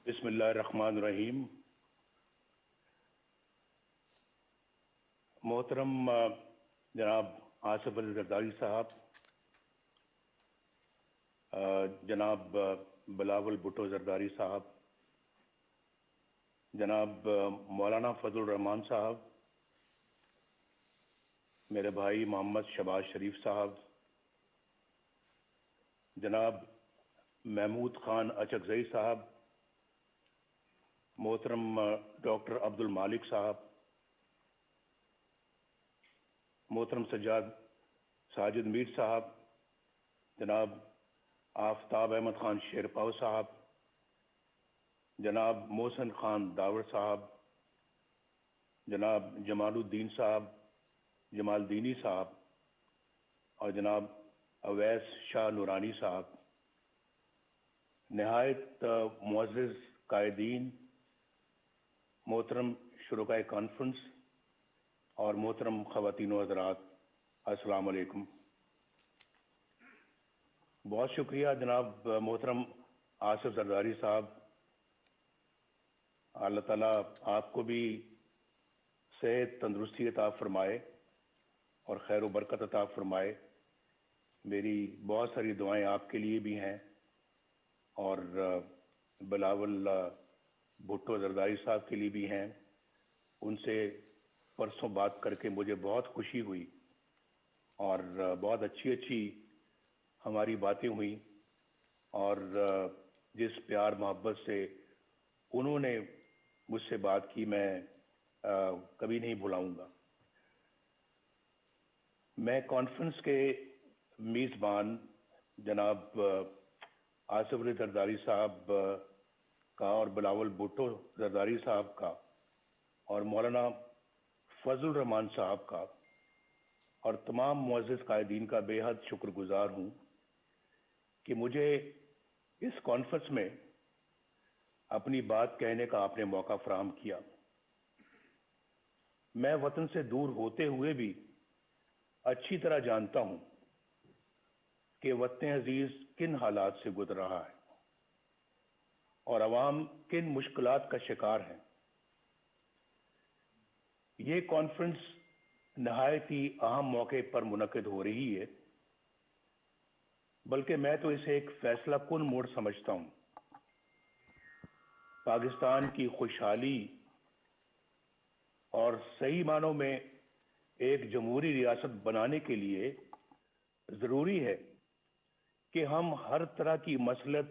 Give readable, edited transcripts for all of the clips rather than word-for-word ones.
बिस्मिल्लाहिर्रहमानिर्रहीम। मोहतरम जनाब आसिफ अली जरदारी साहब, जनाब बिलावल भुट्टो जरदारी साहब, जनाब मौलाना फजल रहमान साहब, मेरे भाई मोहम्मद शहबाज शरीफ साहब, जनाब महमूद खान अचकजई साहब, मोहतरम डॉक्टर अब्दुल मालिक साहब, मोहतरम साजिद मीर साहब, जनाब आफ्ताब अहमद खान शेरपाव साहब, जनाब मोहसिन खान दावर साहब, जनाब जमालुद्दीन साहब, जमालदीनी साहब और जनाब अवैस शाह नूरानी साहब, नहायत मुअज़्ज़िज़ कायदीन, मोहतरम शुरकाए कॉन्फ्रेंस और मोहतरम ख़वातीन व हज़रात, अस्सलाम वालेकुम। बहुत शुक्रिया जनाब मोहतरम आसिफ जरदारी साहब, अल्लाह ताला आपको भी सेहत तंदुरुस्ती अता फरमाए और खैर व बरकत अता फरमाए। मेरी बहुत सारी दुआएं आपके लिए भी हैं और बिलावल भुट्टो जरदारी साहब के लिए भी हैं। उनसे परसों बात करके मुझे बहुत खुशी हुई और बहुत अच्छी हमारी बातें हुई और जिस प्यार मोहब्बत से उन्होंने मुझसे बात की मैं कभी नहीं भुलाऊंगा। मैं कॉन्फ्रेंस के मेज़बान जनाब आसिफ अली जरदारी साहब का और बिलावल भुट्टो जरदारी साहब का और मौलाना फजल रहमान साहब का और तमाम मुअज़्ज़िज़ कायदीन का बेहद शुक्रगुजार हूँ कि मुझे इस कॉन्फ्रेंस में अपनी बात कहने का आपने मौका फराहम किया। मैं वतन से दूर होते हुए भी अच्छी तरह जानता हूँ कि वतन अजीज किन हालात से गुजर रहा है और अवाम किन मुश्किलात का शिकार है। ये कॉन्फ्रेंस नहायत ही अहम मौके पर मुनक़िद हो रही है, बल्कि मैं तो इसे एक फैसला कुन मोड़ समझता हूँ। पाकिस्तान की खुशहाली और सही मानों में एक जमहूरी रियासत बनाने के लिए ज़रूरी है कि हम हर तरह की मसलियत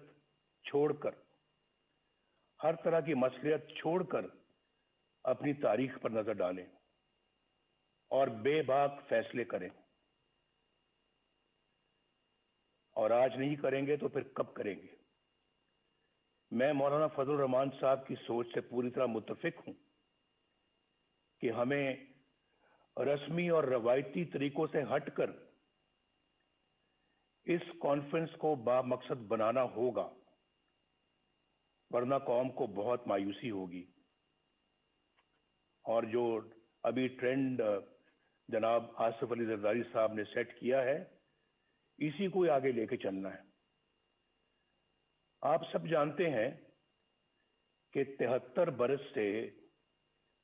छोड़कर अपनी तारीख पर नजर डालें और बेबाक फैसले करें। और आज नहीं करेंगे तो फिर कब करेंगे? मैं मौलाना फजल रहमान साहब की सोच से पूरी तरह मुत्तफिक हूं कि हमें रस्मी और रवायती तरीकों से हटकर इस कॉन्फ्रेंस को बामकसद बनाना होगा, वरना कौम को बहुत मायूसी होगी। और जो अभी ट्रेंड जनाब आसिफ अली जरदारी साहब ने सेट किया है, इसी को आगे लेके चलना है। आप सब जानते हैं कि 73 बरस से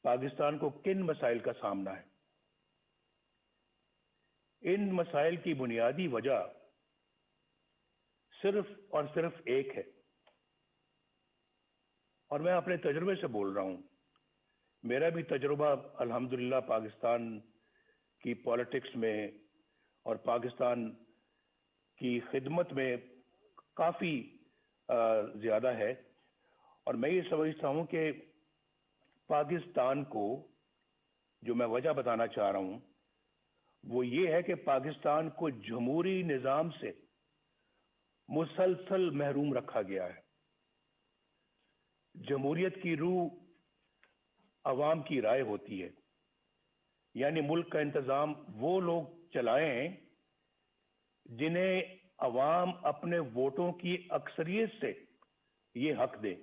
पाकिस्तान को किन मसाइल का सामना है। इन मसाइल की बुनियादी वजह सिर्फ और सिर्फ एक है, और मैं अपने तजुर्बे से बोल रहा हूं। मेरा भी तजुर्बा अल्हम्दुलिल्लाह पाकिस्तान की पॉलिटिक्स में और पाकिस्तान की खिदमत में काफ़ी ज़्यादा है, और मैं ये समझता हूं कि पाकिस्तान को जो मैं वजह बताना चाह रहा हूं वो ये है कि पाकिस्तान को जमहूरी निज़ाम से मुसलसल महरूम रखा गया है। जमहूरियत की रूह अवाम की राय होती है, यानी मुल्क का इंतजाम वो लोग चलाएं जिन्हें अवाम अपने वोटों की अक्सरियत से ये हक दे।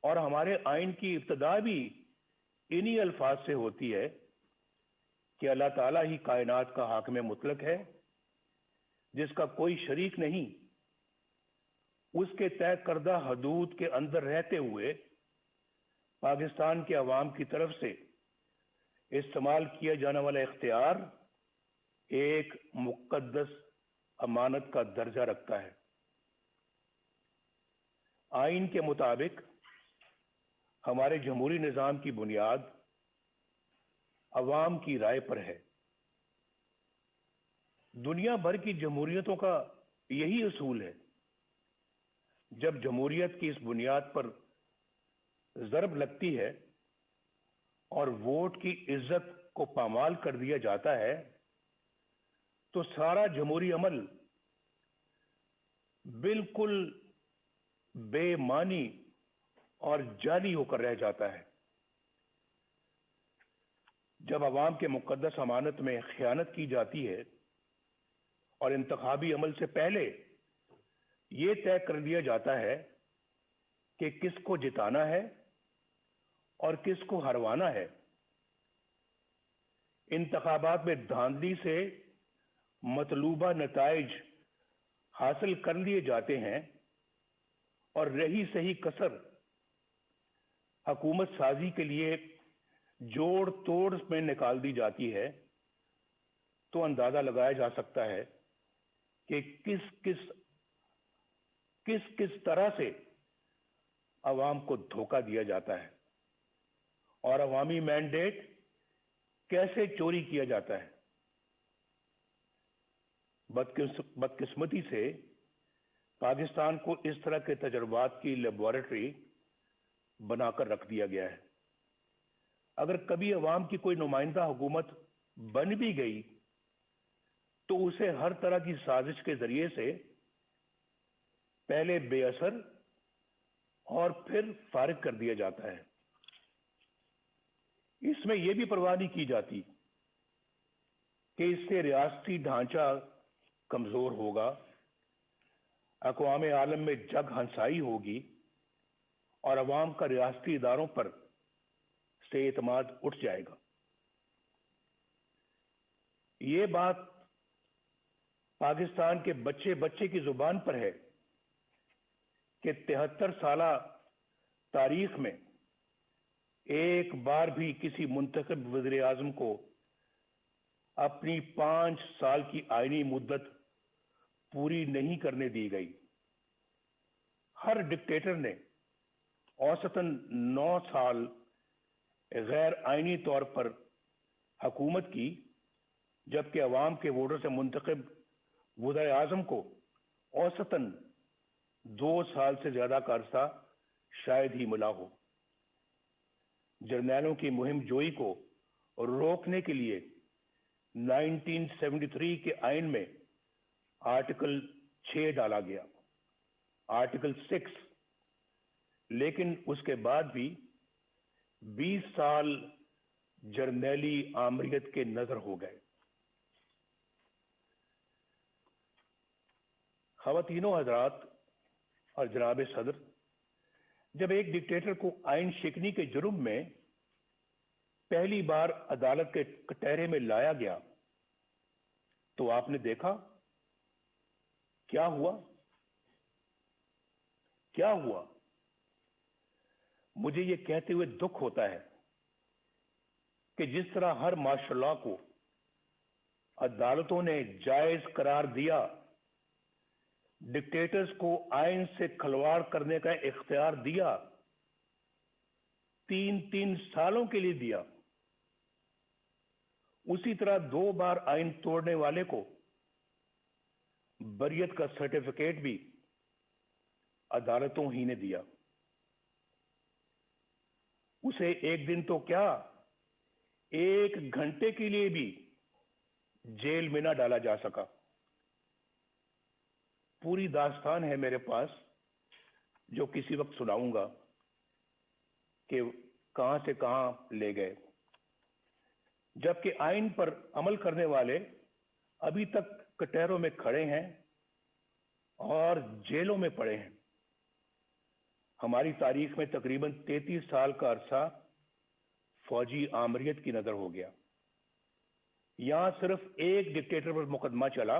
और हमारे आइन की इब्तिदा भी इन्हीं अल्फाज से होती है कि अल्लाह ताला ही कायनात का हाकिम मुतलक है, जिसका कोई शरीक नहीं। اس کے طے کردہ حدود کے اندر رہتے ہوئے پاکستان کے عوام کی طرف سے استعمال کیا جانے والا اختیار ایک مقدس امانت کا درجہ رکھتا ہے۔ آئین کے مطابق ہمارے جمہوری نظام کی بنیاد عوام کی رائے پر ہے۔ دنیا بھر کی جمہوریتوں کا یہی اصول ہے۔ جب جمہوریت کی اس بنیاد پر ضرب لگتی ہے اور ووٹ کی عزت کو پامال کر دیا جاتا ہے تو سارا جمہوری عمل بالکل بے معنی اور جعلی ہو کر رہ جاتا ہے۔ جب عوام کے مقدس امانت میں خیانت کی جاتی ہے اور انتخابی عمل سے پہلے یہ طے کر دیا جاتا ہے کہ کس کو جتانا ہے اور کس کو ہروانا ہے، انتخابات میں دھاندلی سے مطلوبہ نتائج حاصل کر لیے جاتے ہیں اور رہی صحیح کسر حکومت سازی کے لیے جوڑ توڑ میں نکال دی جاتی ہے، تو اندازہ لگایا جا سکتا ہے کہ کس طرح سے عوام کو دھوکہ دیا جاتا ہے اور عوامی مینڈیٹ کیسے چوری کیا جاتا ہے۔ بدقسمتی سے پاکستان کو اس طرح کے تجربات کی لیبارٹری بنا کر رکھ دیا گیا ہے۔ اگر کبھی عوام کی کوئی نمائندہ حکومت بن بھی گئی تو اسے ہر طرح کی سازش کے ذریعے سے پہلے بے اثر اور پھر فارغ کر دیا جاتا ہے۔ اس میں یہ بھی پرواہ نہیں کی جاتی کہ اس سے ریاستی ڈھانچہ کمزور ہوگا، اقوام عالم میں جگ ہنسائی ہوگی اور عوام کا ریاستی اداروں پر سے اعتماد اٹھ جائے گا۔ یہ بات پاکستان کے بچے بچے کی زبان پر ہے کہ 73 سالہ تاریخ میں ایک بار بھی کسی منتخب وزیر اعظم کو اپنی 5 سال کی آئینی مدت پوری نہیں کرنے دی گئی۔ ہر ڈکٹیٹر نے اوسطاً 9 سال غیر آئینی طور پر حکومت کی، جبکہ عوام کے ووٹر سے منتخب وزیر اعظم کو اوسطاً 2 سال سے زیادہ کا عرصہ شاید ہی ملا ہو۔ جرنیلوں کی مہم جوئی کو روکنے کے لیے 1973 کے آئین میں آرٹیکل 6 ڈالا گیا، آرٹیکل 6، لیکن اس کے بعد بھی 20 سال جرنیلی آمریت کے نظر ہو گئے۔ خواتینوں حضرات اور جناب صدر، جب ایک ڈکٹیٹر کو آئین شکنی کے جرم میں پہلی بار عدالت کے کٹہرے میں لایا گیا تو آپ نے دیکھا کیا ہوا؟ کیا ہوا؟ مجھے یہ کہتے ہوئے دکھ ہوتا ہے کہ جس طرح ہر مارشل لاء کو عدالتوں نے جائز قرار دیا، ڈکٹیٹرز کو آئین سے کھلواڑ کرنے کا اختیار دیا، 3 سالوں کے لیے دیا، اسی طرح 2 بار آئین توڑنے والے کو بریت کا سرٹیفکیٹ بھی عدالتوں ہی نے دیا۔ اسے ایک دن تو کیا، 1 گھنٹے کے لیے بھی جیل میں نہ ڈالا جا سکا۔ پوری داستان ہے میرے پاس جو کسی وقت سناؤں گا کہ کہاں سے کہاں لے گئے، جبکہ آئین پر عمل کرنے والے ابھی تک کٹہروں میں کھڑے ہیں اور جیلوں میں پڑے ہیں۔ ہماری تاریخ میں تقریباً 33 سال کا عرصہ فوجی آمریت کی نظر ہو گیا۔ یہاں صرف ایک ڈکٹیٹر پر مقدمہ چلا،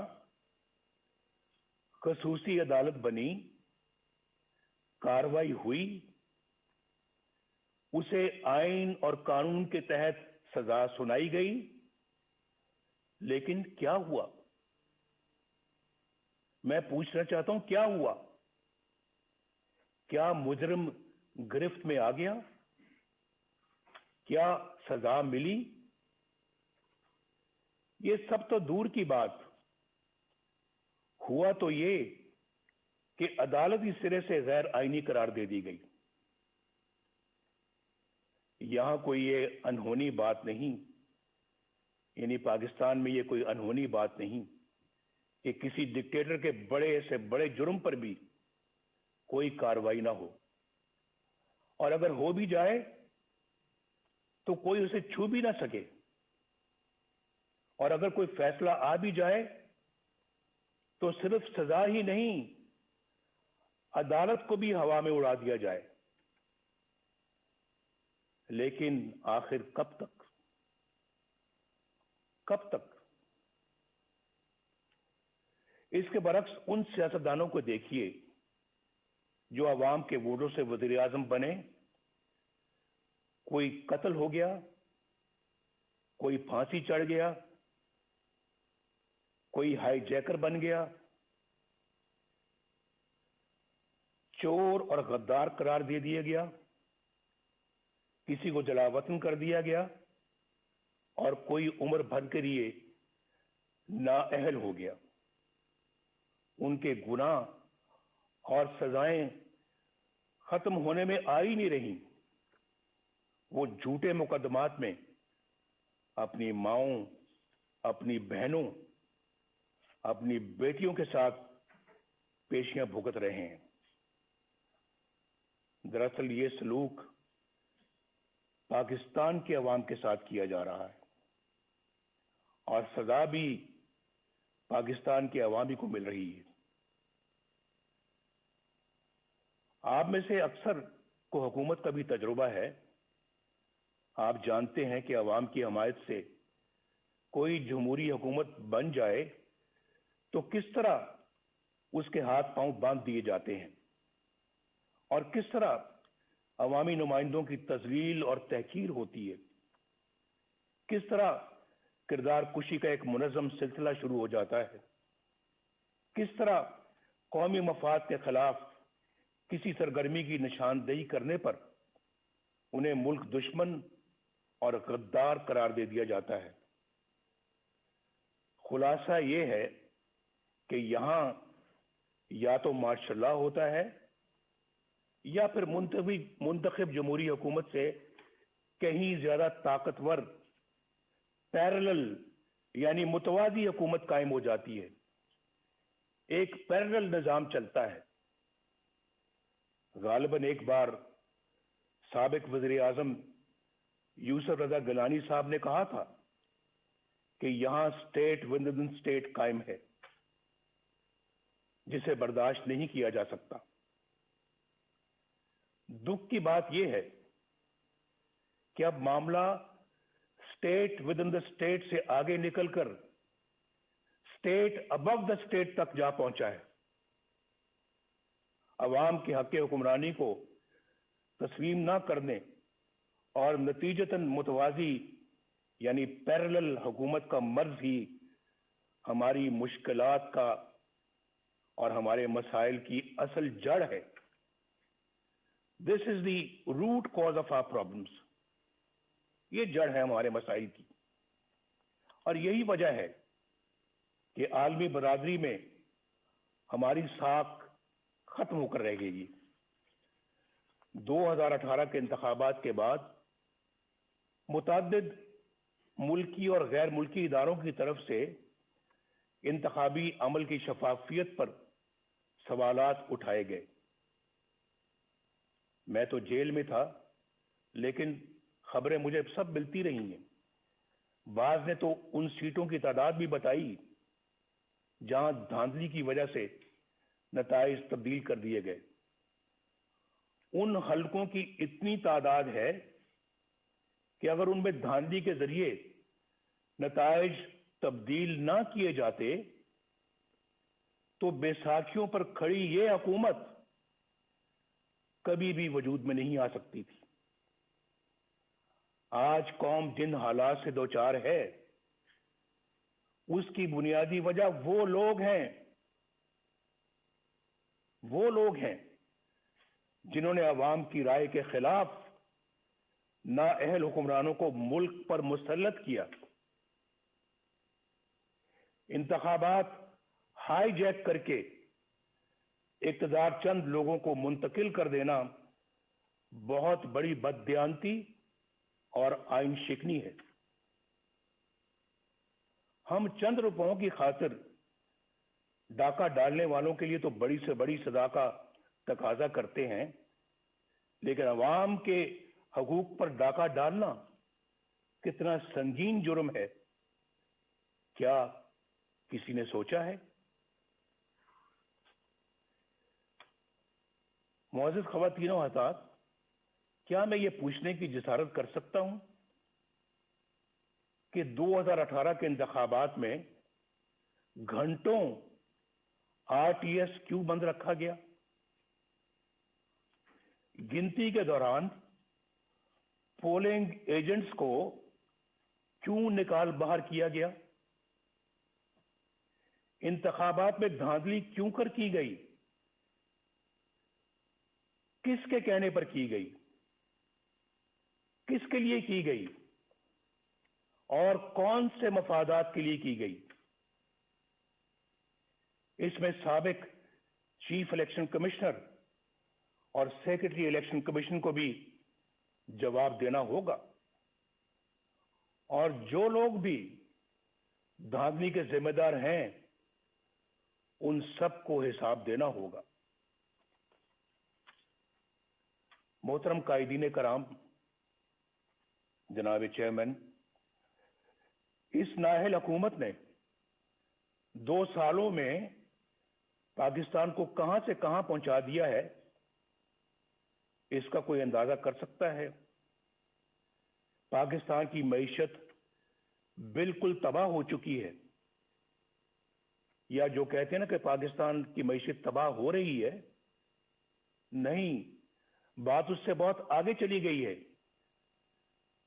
خصوصی عدالت بنی कार्रवाई हुई, उसे आइन और कानून के तहत सजा सुनाई गई, लेकिन क्या हुआ? मैं पूछना चाहता हूं, क्या हुआ? क्या मुजरिम गिरफ्त में आ गया? क्या सजा मिली? ये सब तो दूर की बात। हुआ तो ये कि अदालती सिरे से गैर आईनी करार दे दी गई। यहां कोई ये अनहोनी बात नहीं, यानी पाकिस्तान में ये कोई अनहोनी बात नहीं कि किसी डिक्टेटर के बड़े से बड़े जुर्म पर भी कोई कार्रवाई ना हो, और अगर हो भी जाए तो कोई उसे छू भी ना सके, और अगर कोई फैसला आ भी जाए तो सिर्फ सजा ही नहीं, अदालत को भी हवा में उड़ा दिया जाए। लेकिन आखिर कब तक? कब तक? इसके बरक्स उन सियासतदानों को देखिए जो अवाम के वोटों से वजीर आजम बने। कोई कत्ल हो गया, कोई फांसी चढ़ गया, कोई हाईजैकर बन गया, चोर और गद्दार करार दे दिया गया, किसी को जलावतन कर दिया गया, और कोई उम्र भर के लिए नाअहल हो गया। उनके गुनाह और सजाएं खत्म होने में आ ही नहीं रही। वो झूठे मुकदमात में अपनी माओं, अपनी बहनों, अपनी बेटियों के साथ पेशियां भुगत रहे हैं। दरअसल ये सलूक पाकिस्तान के अवाम के साथ किया जा रहा है, और सजा भी पाकिस्तान के अवामी को मिल रही है। आप में से अक्सर को हुकूमत का भी तजुर्बा है। आप जानते हैं कि अवाम की हमायत से कोई जमहूरी हुकूमत बन जाए तो किस तरह उसके हाथ पांव बांध दिए जाते हैं, और किस तरह अवामी नुमाइंदों की तजलील और तहकीर होती है। किस तरह किरदार कुशी का एक मुनज़्ज़म सिलसिला शुरू हो जाता है। किस तरह कौमी मफाद के खिलाफ किसी सरगर्मी की निशानदेही करने पर उन्हें मुल्क दुश्मन और गद्दार करार दे दिया जाता है। खुलासा ये है कि यहां या तो मार्शल लॉ होता है, या फिर मुंतखब जमहूरी हुकूमत से कहीं ज्यादा ताकतवर पैरेलल यानी मुतवादी हुकूमत कायम हो जाती है। एक पैरेलल निजाम चलता है। गालिबन एक बार साबिक वज़ीर आज़म यूसुफ रज़ा गिलानी साहब ने कहा था कि यहां स्टेट विद इन स्टेट कायम है, जिसे बर्दाश्त नहीं किया जा सकता। दुख की बात यह है कि अब मामला state with in the state से आगे निकलकर स्टेट अबव द स्टेट तक जा पहुंचा है। अवाम के हक हुक्मरानी को तस्लीम ना करने और नतीजतन मुतवाजी यानी पैरेलल हुकूमत का मर्ज ही हमारी मुश्किलात का और हमारे मसाइल की असल जड़ है। This is the root cause of our problems. ये जड़ है हमारे मसाइल की, और यही वजह है कि आलमी बरादरी में हमारी साख खत्म होकर रह गई। 2018 के इंतखाबात के बाद मुतअद्दिद मुल्की और गैर मुल्की इदारों की तरफ से इंतखाबी अमल की शफाफियत पर सवालात उठाए गए। मैं तो जेल में था, लेकिन खबरें मुझे सब मिलती रही हैं। बाज ने तो उन सीटों की तादाद भी बताई जहां धांधली की वजह से नताइज तब्दील कर दिए गए। उन हलकों की इतनी तादाद है कि अगर उनमें धांधली के जरिए नताइज तब्दील ना किए जाते तो बैसाखियों पर खड़ी ये हुकूमत कभी भी वजूद में नहीं आ सकती थी। आज कौम जिन हालात से दो चार है, उसकी बुनियादी वजह वो लोग हैं जिन्होंने अवाम की राय के खिलाफ नाअहल हुक्मरानों को मुल्क पर मुसल्लत किया। इंतखाबात हाईजैक करके इक़्तिदार चंद लोगों को मुंतकिल कर देना बहुत बड़ी बददियानती और आइन शिकनी है। हम चंद रुपयों की खातिर डाका डालने वालों के लिए तो बड़ी से बड़ी सजा का तकाजा करते हैं, लेकिन अवाम के हकूक पर डाका डालना कितना संगीन जुर्म है, क्या किसी ने सोचा है? मुअज़्ज़िज़ ख़वातीन व हज़रात, क्या मैं ये पूछने की जिसारत कर सकता हूं कि 2018 के इंतखाबात में घंटों आरटीएस क्यों बंद रखा गया? गिनती के दौरान पोलिंग एजेंट्स को क्यों निकाल बाहर किया गया? इंतखाबात में धांधली क्यों कर की गई? किसके कहने पर की गई? किसके लिए की गई? और कौन से मफादात के लिए की गई? इसमें साबिक चीफ इलेक्शन कमिश्नर और सेक्रेटरी इलेक्शन कमीशन को भी जवाब देना होगा, और जो लोग भी धांधली के जिम्मेदार हैं उन सबको हिसाब देना होगा। मोहतरम कायदीन कराम, जनाब चेयरमैन, इस नाअहल हुकूमत ने 2 सालों में पाकिस्तान को कहां से कहां पहुंचा दिया है, इसका कोई अंदाजा कर सकता है? पाकिस्तान की मईशत बिल्कुल तबाह हो चुकी है, या जो कहते हैं ना कि पाकिस्तान की मईशत तबाह हो रही है, नहीं, बात उससे बहुत आगे चली गई है।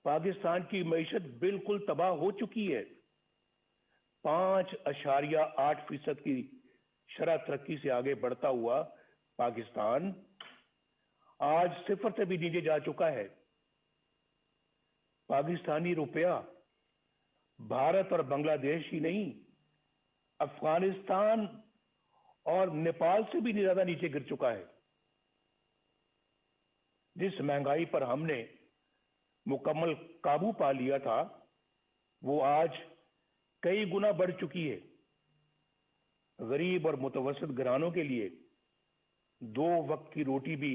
पाकिस्तान की मईशत बिल्कुल तबाह हो चुकी है। 5.8% की शरह तरक्की से आगे बढ़ता हुआ पाकिस्तान आज 0 से भी नीचे जा चुका है। पाकिस्तानी रुपया भारत और बांग्लादेश ही नहीं, अफगानिस्तान और नेपाल से भी ज्यादा नीचे गिर चुका है। जिस महंगाई पर हमने मुकम्मल काबू पा लिया था, वो आज कई गुना बढ़ चुकी है। गरीब और मुतवस्सित घरानों के लिए 2 वक्त की रोटी भी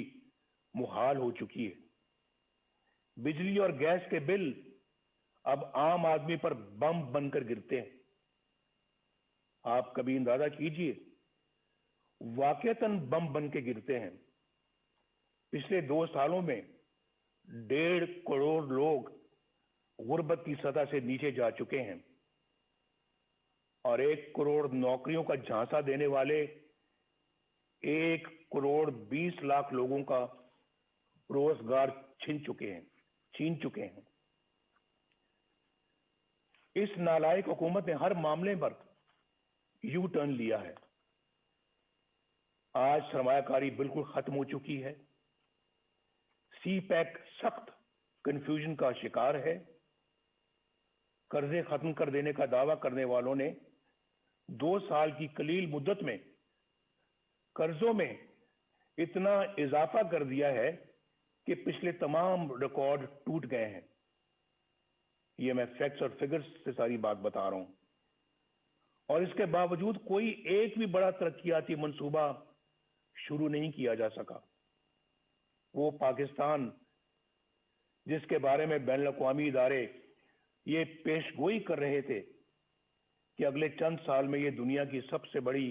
मुहाल हो चुकी है। बिजली और गैस के बिल अब आम आदमी पर बम बनकर गिरते हैं। आप कभी अंदाजा कीजिए, वाकईतन बम बन के गिरते हैं। पिछले 2 सालों में 1.5 करोड़ लोग गुर्बत की सतह से नीचे जा चुके हैं, और 1 करोड़ नौकरियों का झांसा देने वाले 1 करोड़ 20 लाख लोगों का रोजगार छीन चुके हैं। इस नालायक हुकूमत ने हर मामले पर यू टर्न लिया है। आज सरमायाकारी बिल्कुल खत्म हो चुकी है। सी पैक सख्त कंफ्यूजन का शिकार है। कर्जे खत्म कर देने का दावा करने वालों ने 2 साल की कलील मुद्दत में कर्जों में इतना इजाफा कर दिया है कि पिछले तमाम रिकॉर्ड टूट गए हैं। ये मैं फैक्ट्स और फिगर्स से सारी बात बता रहा हूं। और इसके बावजूद कोई एक भी बड़ा तरक्याती मंसूबा शुरू नहीं किया जा सका। वो पाकिस्तान जिसके बारे में बैनुल अक़वामी इदारे ये पेशगोई कर रहे थे कि अगले चंद साल में ये दुनिया की सबसे बड़ी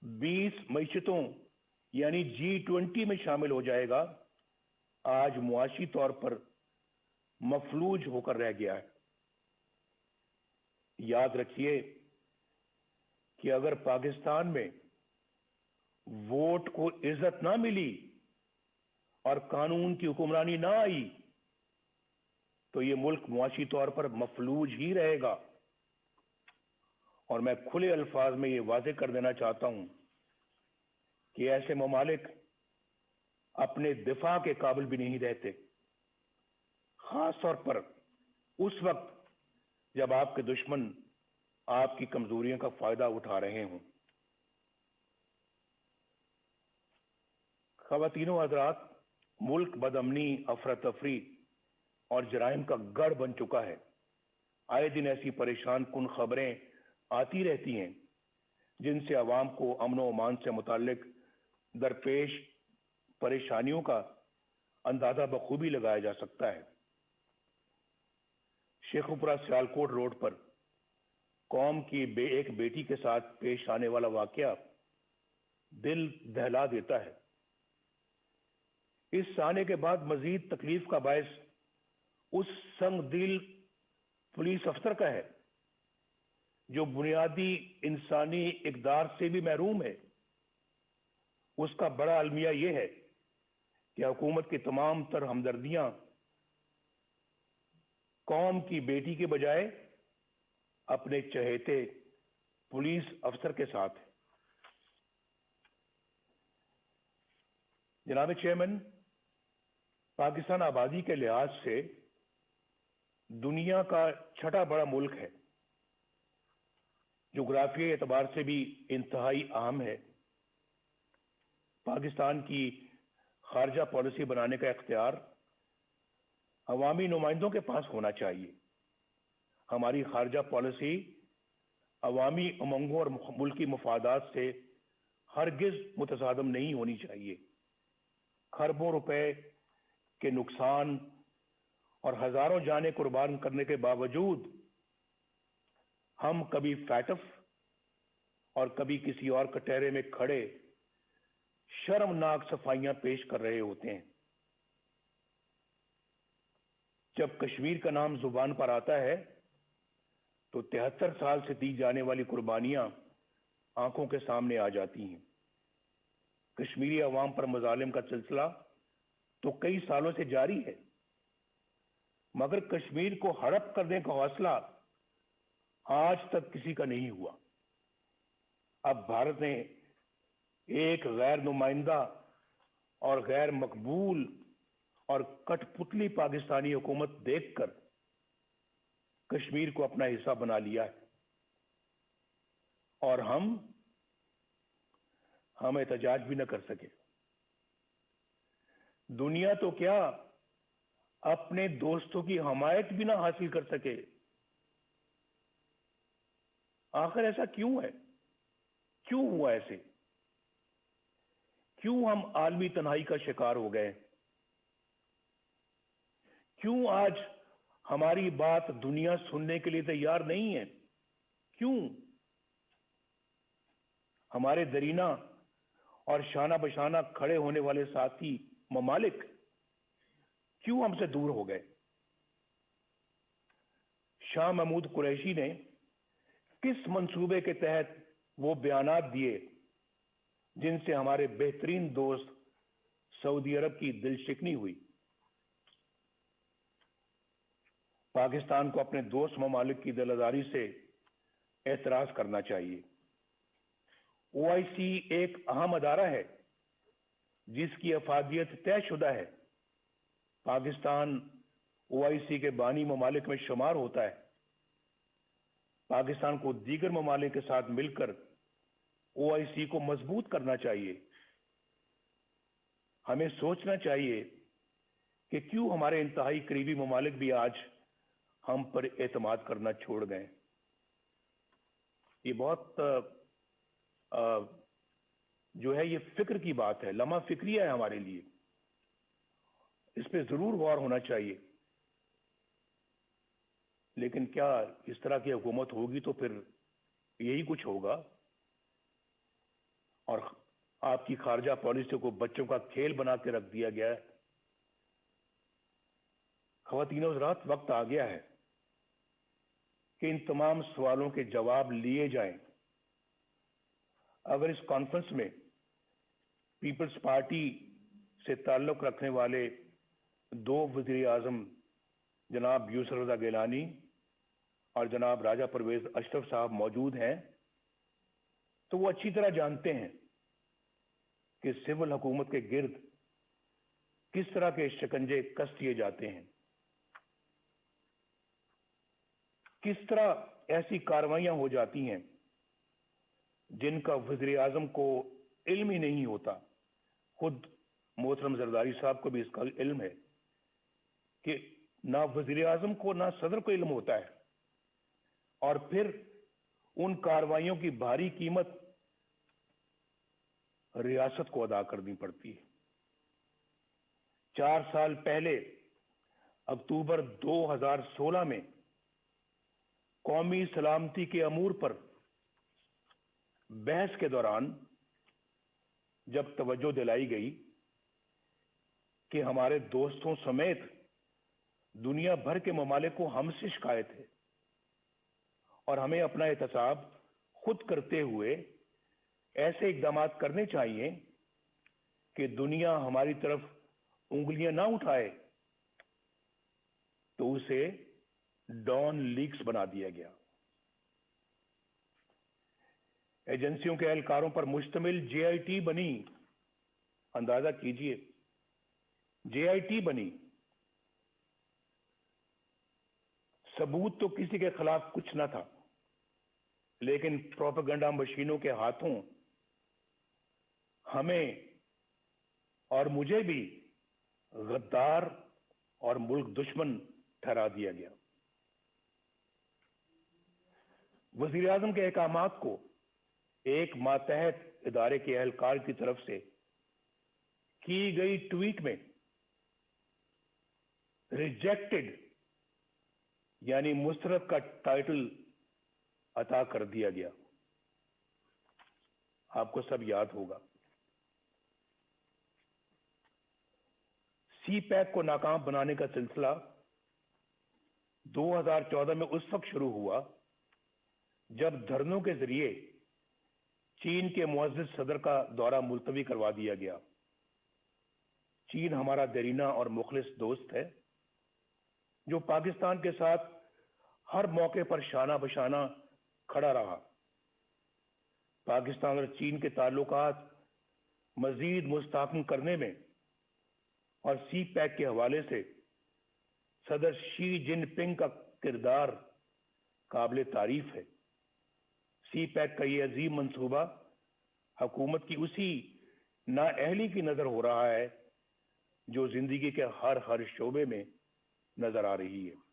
20 मईशतों यानी G20 में शामिल हो जाएगा, आज मुआशी तौर पर मफलूज होकर रह गया है। याद रखिए कि अगर पाकिस्तान में वोट को इज्जत ना मिली اور قانون کی حکمرانی نہ آئی تو یہ ملک معاشی طور پر مفلوج ہی رہے گا. اور میں کھلے الفاظ میں یہ واضح کر دینا چاہتا ہوں کہ ایسے ممالک اپنے دفاع کے قابل بھی نہیں رہتے، خاص طور پر اس وقت جب آپ کے دشمن آپ کی کمزوریوں کا فائدہ اٹھا رہے ہوں. خواتین و حضرات، ملک بدامنی، افراتفری اور جرائم کا گڑھ بن چکا ہے. آئے دن ایسی پریشان کن خبریں آتی رہتی ہیں جن سے عوام کو امن و امان سے متعلق درپیش پریشانیوں کا اندازہ بخوبی لگایا جا سکتا ہے. شیخوپورہ سیالکوٹ روڈ پر قوم کی ایک بیٹی کے ساتھ پیش آنے والا واقعہ دل دہلا دیتا ہے. اس آنے کے بعد مزید تکلیف کا باعث اس سنگ دل پولیس افسر کا ہے جو بنیادی انسانی اقدار سے بھی محروم ہے. اس کا بڑا المیہ یہ ہے کہ حکومت کی تمام تر ہمدردیاں قوم کی بیٹی کے بجائے اپنے چہیتے پولیس افسر کے ساتھ ہے. جناب چیئرمین، پاکستان آبادی کے لحاظ سے دنیا کا چھٹا بڑا ملک ہے، جغرافیائی اعتبار سے بھی انتہائی اہم ہے. پاکستان کی خارجہ پالیسی بنانے کا اختیار عوامی نمائندوں کے پاس ہونا چاہیے. ہماری خارجہ پالیسی عوامی امنگوں اور ملکی مفادات سے ہرگز متصادم نہیں ہونی چاہیے. کھربوں روپے کے نقصان اور ہزاروں جانیں قربان کرنے کے باوجود ہم کبھی فیٹف اور کبھی کسی اور کٹہرے میں کھڑے شرمناک صفائیاں پیش کر رہے ہوتے ہیں. جب کشمیر کا نام زبان پر آتا ہے تو 73 سال سے دی جانے والی قربانیاں آنکھوں کے سامنے آ جاتی ہیں. کشمیری عوام پر مظالم کا سلسلہ تو کئی سالوں سے جاری ہے، مگر کشمیر کو ہڑپ کرنے کا حوصلہ آج تک کسی کا نہیں ہوا. اب بھارت نے ایک غیر نمائندہ اور غیر مقبول اور کٹ پتلی پاکستانی حکومت دیکھ کر کشمیر کو اپنا حصہ بنا لیا ہے، اور ہم احتجاج بھی نہ کر سکے. دنیا تو کیا اپنے دوستوں کی حمایت بھی نہ حاصل کر سکے. آخر ایسا کیوں ہے؟ کیوں ہوا ایسے؟ کیوں ہم عالمی تنہائی کا شکار ہو گئے؟ کیوں آج ہماری بات دنیا سننے کے لیے تیار نہیں ہے؟ کیوں ہمارے درینہ اور شانہ بشانہ کھڑے ہونے والے ساتھی ممالک کیوں ہم سے دور ہو گئے؟ شاہ محمود قریشی نے کس منصوبے کے تحت وہ بیانات دیے جن سے ہمارے بہترین دوست سعودی عرب کی دل شکنی ہوئی؟ پاکستان کو اپنے دوست ممالک کی دل آزاری سے اعتراض کرنا چاہیے. OIC ایک اہم ادارہ ہے جس کی افادیت طے شدہ ہے. پاکستان OIC کے بانی ممالک میں شمار ہوتا ہے. پاکستان کو دیگر ممالک کے ساتھ مل کر OIC کو مضبوط کرنا چاہیے. ہمیں سوچنا چاہیے کہ کیوں ہمارے انتہائی قریبی ممالک بھی آج ہم پر اعتماد کرنا چھوڑ گئے. یہ بہت جو ہے یہ فکر کی بات ہے، لمحہ فکریہ ہے ہمارے لیے. اس پہ ضرور غور ہونا چاہیے. لیکن کیا اس طرح کی حکومت ہوگی تو پھر یہی کچھ ہوگا، اور آپ کی خارجہ پالیسی کو بچوں کا کھیل بنا کے رکھ دیا گیا ہے. خواتین و حضرات، وقت آ گیا ہے کہ ان تمام سوالوں کے جواب لیے جائیں. اگر اس کانفرنس میں پیپلز پارٹی سے ताल्लुक़ रखने वाले दो वज़ीर आज़म जनाब यूसुफ रज़ा गिलानी और जनाब राजा परवेज़ अशरफ साहब मौजूद हैं, तो वो अच्छी तरह जानते हैं कि सिविल हुकूमत के गिर्द किस तरह के शिकंजे कस दिए जाते हैं, किस तरह ऐसी कार्रवाइयां हो जाती हैं जिनका वज़ीर आज़म को इल्म ही नहीं होता। खुद मोहतरम जरदारी साहब को भी इसका इल्म है कि ना वज़ीर आज़म को ना सदर को इल्म होता है, और फिर उन कार्रवाइयों की भारी कीमत रियासत को अदा करनी पड़ती है। 4 साल पहले अक्टूबर 2016 में कौमी सलामती के अमूर पर बहस के दौरान जब तवज्जो दिलाई गई कि हमारे दोस्तों समेत दुनिया भर के ममालिक को हमसे शिकायत है और हमें अपना एहतसाब खुद करते हुए ऐसे इकदाम करने चाहिए कि दुनिया हमारी तरफ उंगलियां ना उठाए, तो उसे डॉन लीक्स बना दिया गया। एजेंसियों के एहलकारों पर मुश्तमिल जेआईटी बनी। अंदाजा कीजिए, जेआईटी बनी। सबूत तो किसी के खिलाफ कुछ न था, लेकिन प्रोपेगेंडा मशीनों के हाथों हमें और मुझे भी गद्दार और मुल्क दुश्मन ठहरा दिया गया। वज़ीर आज़म के अहकामात को एक मातहत इदारे के एहलकार की तरफ से की गई ट्वीट में रिजेक्टेड यानी मुस्तरद का टाइटल अता कर दिया गया। आपको सब याद होगा। सी पैक को नाकाम बनाने का सिलसिला 2014 में उस वक्त शुरू हुआ जब धरनों के जरिए चीन के मुअज़्ज़िज़ सदर का दौरा मुलतवी करवा दिया गया। चीन हमारा देरीना और मुखलिस दोस्त है, जो पाकिस्तान के साथ हर मौके पर शाना बशाना खड़ा रहा। पाकिस्तान और चीन के ताल्लुकात मजीद मुस्तहकम करने में और सी पैक के हवाले से सदर शी जिनपिंग का किरदार काबिल तारीफ है। सी पैक का ये अजीम मंसूबा हुकूमत की उसी नाअहली की नजर हो रहा है जो जिंदगी के हर शोबे में नजर आ रही है।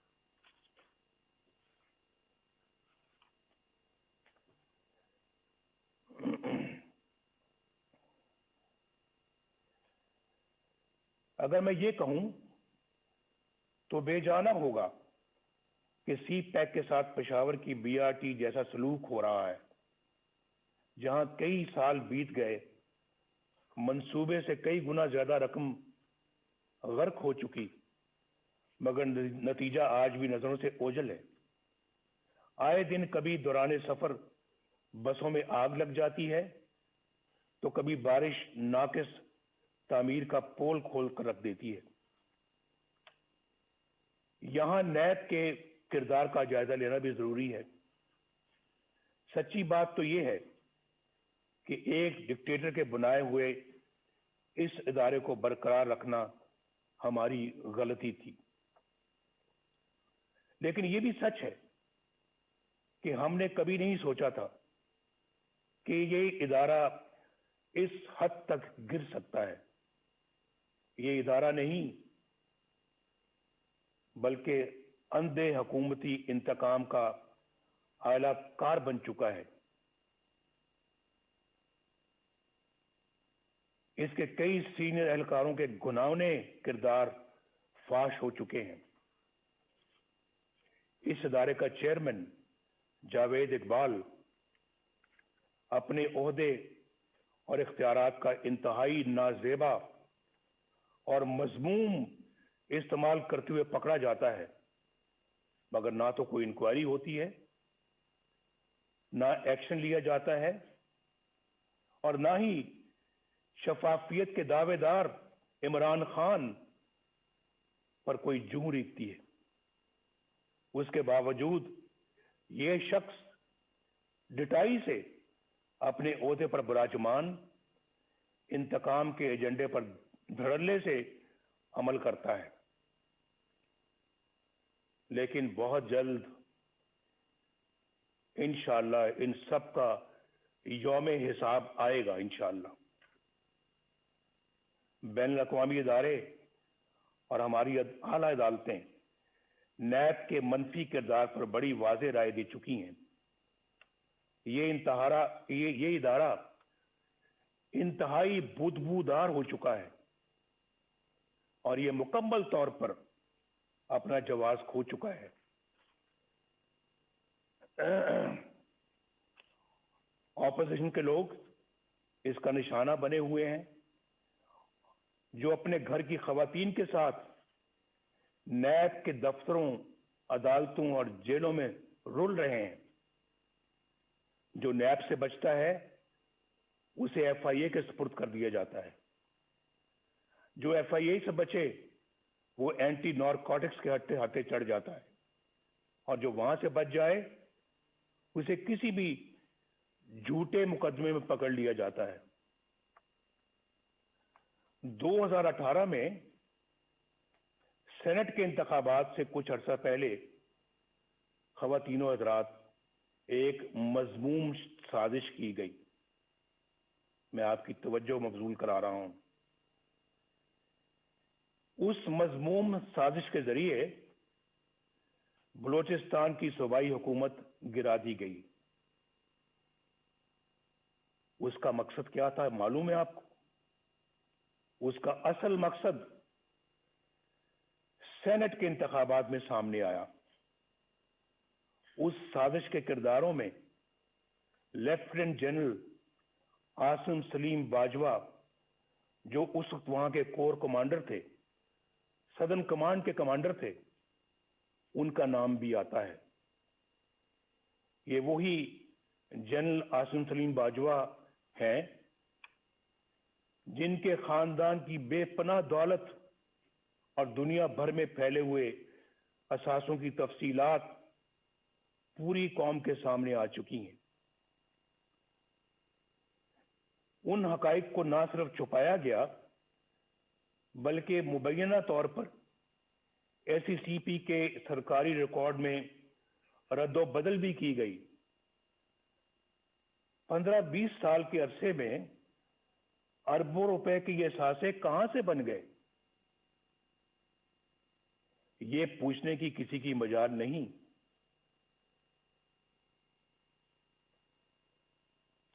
अगर मैं ये कहूं तो बेजाना होगा कि सी पैक के साथ पेशावर की बीआरटी जैसा सलूक हो रहा है, जहां कई साल बीत गए, मंसूबे से कई गुना ज्यादा रकम गर्क हो चुकी, मगर नतीजा आज भी नजरों से ओझल है। आए दिन कभी दौरान सफर बसों में आग लग जाती है, तो कभी बारिश नाकिस तामीर का पोल खोल कर रख देती है। यहां नैब के किरदार का जायजा लेना भी जरूरी है। सच्ची बात तो यह है कि एक डिक्टेटर के बनाए हुए इस इदारे को बरकरार रखना हमारी गलती थी, लेकिन यह भी सच है कि हमने कभी नहीं सोचा था कि ये इदारा इस हद तक गिर सकता है। ये इदारा नहीं, बल्कि अंधे हुकूमती इंतकाम का आला कार बन चुका है। इसके कई सीनियर एहलकारों के घुनावने किरदार फाश हो चुके हैं। इस इदारे का चेयरमैन जावेद इकबाल अपने ओहदे और इख्तियारात का इंतहाई नाजेबा और मजमूम इस्तेमाल करते हुए पकड़ा जाता है, मगर ना तो कोई इंक्वायरी होती है, ना एक्शन लिया जाता है, और ना ही शफाफियत के दावेदार عمران خان پر کوئی جوں ریگتی ہے، اس کے باوجود یہ شخص ڈٹائی سے اپنے عہدے پر براجمان انتقام کے ایجنڈے پر دھڑلے سے عمل کرتا ہے، لیکن بہت جلد انشاءاللہ ان سب کا یوم حساب آئے گا انشاءاللہ۔ بین الاقوامی ادارے اور ہماری اعلیٰ عدالتیں نیب کے منفی کردار پر بڑی واضح رائے دے چکی ہیں۔ یہ ادارہ انتہائی بدبودار ہو چکا ہے اور یہ مکمل طور پر اپنا جواز کھو چکا ہے۔ اپوزیشن کے لوگ اس کا نشانہ بنے ہوئے ہیں، جو اپنے گھر کی خواتین کے ساتھ نیب کے دفتروں، عدالتوں اور جیلوں میں رول رہے ہیں۔ جو نیب سے بچتا ہے اسے ایف آئی اے کے سپرد کر دیا جاتا ہے، جو ایف آئی اے سے بچے وہ اینٹی نارکوٹکس کے ہٹے چڑھ جاتا ہے، اور جو وہاں سے بچ جائے اسے کسی بھی جھوٹے مقدمے میں پکڑ لیا جاتا ہے۔ 2018 میں سینٹ کے انتخابات سے کچھ عرصہ پہلے خواتین و حضرات ایک مذموم سازش کی گئی، میں آپ کی توجہ مبذول کرا رہا ہوں۔ اس مذموم سازش کے ذریعے بلوچستان کی صوبائی حکومت گرا دی گئی۔ اس کا مقصد کیا تھا معلوم ہے آپ کو؟ اس کا اصل مقصد سینٹ کے انتخابات میں سامنے آیا۔ اس سازش کے کرداروں میں لیفٹیننٹ جنرل عاصم سلیم باجوہ، جو اس وقت وہاں کے کور کمانڈر تھے، سدرن کمانڈ کے کمانڈر تھے، ان کا نام بھی آتا ہے۔ یہ وہی جنرل عاصم سلیم باجوہ ہیں جن کے خاندان کی بے پناہ دولت اور دنیا بھر میں پھیلے ہوئے اثاثوں کی تفصیلات پوری قوم کے سامنے آ چکی ہیں۔ ان حقائق کو نہ صرف چھپایا گیا بلکہ مبینہ طور پر ایس ای سی پی کے سرکاری ریکارڈ میں رد و بدل بھی کی گئی۔ 15-20 سال کے عرصے میں اربوں روپے کے یہ اثاثے کہاں سے بن گئے، یہ پوچھنے کی کسی کی مجال نہیں۔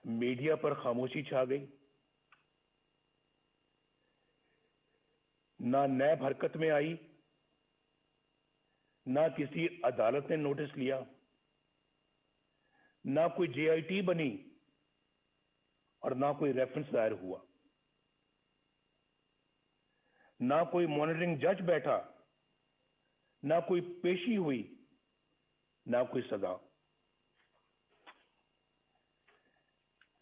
میڈیا پر خاموشی چھا گئی، نہ نیب حرکت میں آئی، نہ کسی عدالت نے نوٹس لیا، نہ کوئی جے آئی ٹی بنی اور نہ کوئی ریفرنس دائر ہوا، نہ کوئی مانیٹرنگ جج بیٹھا، نہ کوئی پیشی ہوئی، نہ کوئی سزا۔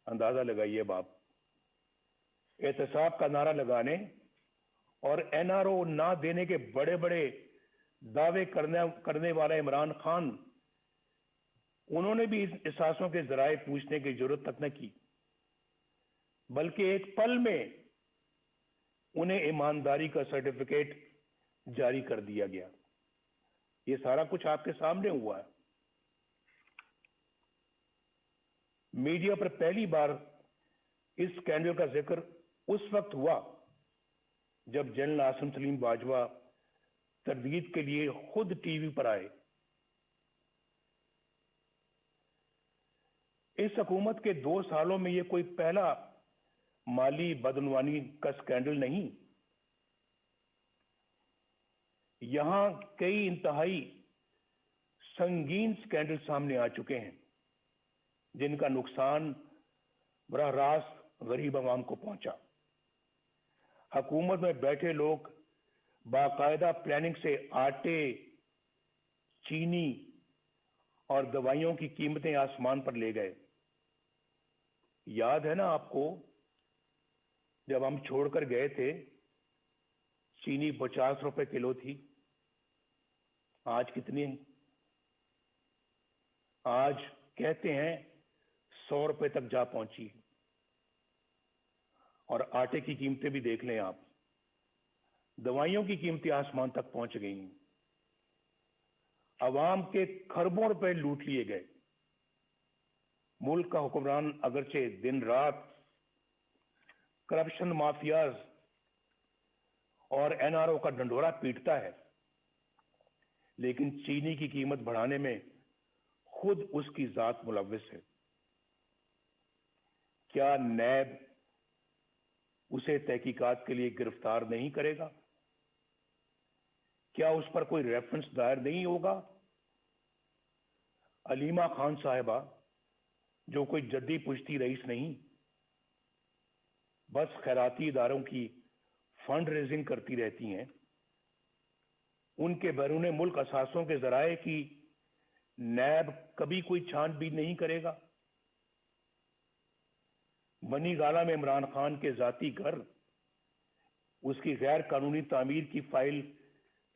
اندازہ لگائیے باپ، احتساب کا نعرہ لگانے اور این آر او نہ دینے کے بڑے بڑے دعوے کرنے والا عمران خان، انہوں نے بھی اس اثاثوں کے ذرائع پوچھنے کی ضرورت تک نہ کی، بلکہ ایک پل میں انہیں ایمانداری کا سرٹیفکیٹ جاری کر دیا گیا۔ یہ سارا کچھ آپ کے سامنے ہوا ہے۔ میڈیا پر پہلی بار اس سکینڈل کا ذکر اس وقت ہوا جب جنرل عاصم سلیم باجوہ تردید کے لیے خود ٹی وی پر آئے۔ اس حکومت کے 2 سالوں میں یہ کوئی پہلا مالی بدعنوانی کا سکینڈل نہیں۔ یہاں کئی انتہائی سنگین سکینڈل سامنے آ چکے ہیں جن کا نقصان براہ راست غریب عوام کو پہنچا۔ حکومت میں بیٹھے لوگ باقاعدہ پلاننگ سے آٹے، چینی اور دوائیوں کی قیمتیں آسمان پر لے گئے۔ یاد ہے نا آپ کو، جب ہم چھوڑ کر گئے تھے चीनी 50 रुपए किलो थी, आज कितनी है? आज कहते हैं 100 रुपए तक जा पहुंची। और आटे की कीमतें भी देख लें आप, दवाइयों की कीमतें आसमान तक पहुंच गई हैं। अवाम के खरबों रुपए लूट लिए गए। मुल्क का हुक्मरान अगरचे दिन रात करप्शन माफियाज और एनआरओ का डंडोरा पीटता है, लेकिन चीनी की कीमत बढ़ाने में खुद उसकी जात मुलव्विस है। क्या नैब उसे तहकीकात के लिए गिरफ्तार नहीं करेगा? क्या उस पर कोई रेफरेंस दायर नहीं होगा? अलीमा खान साहिबा, जो कोई जद्दी पुश्ती रईस नहीं, बस खैराती इदारों की फंड रेजिंग करती रहती हैं, उनके बैरून मुल्क असासों के जराए की नैब कभी कोई छानबीन नहीं करेगा? बनी गाला में इमरान खान के जाती घर, उसकी गैर कानूनी तामीर की फाइल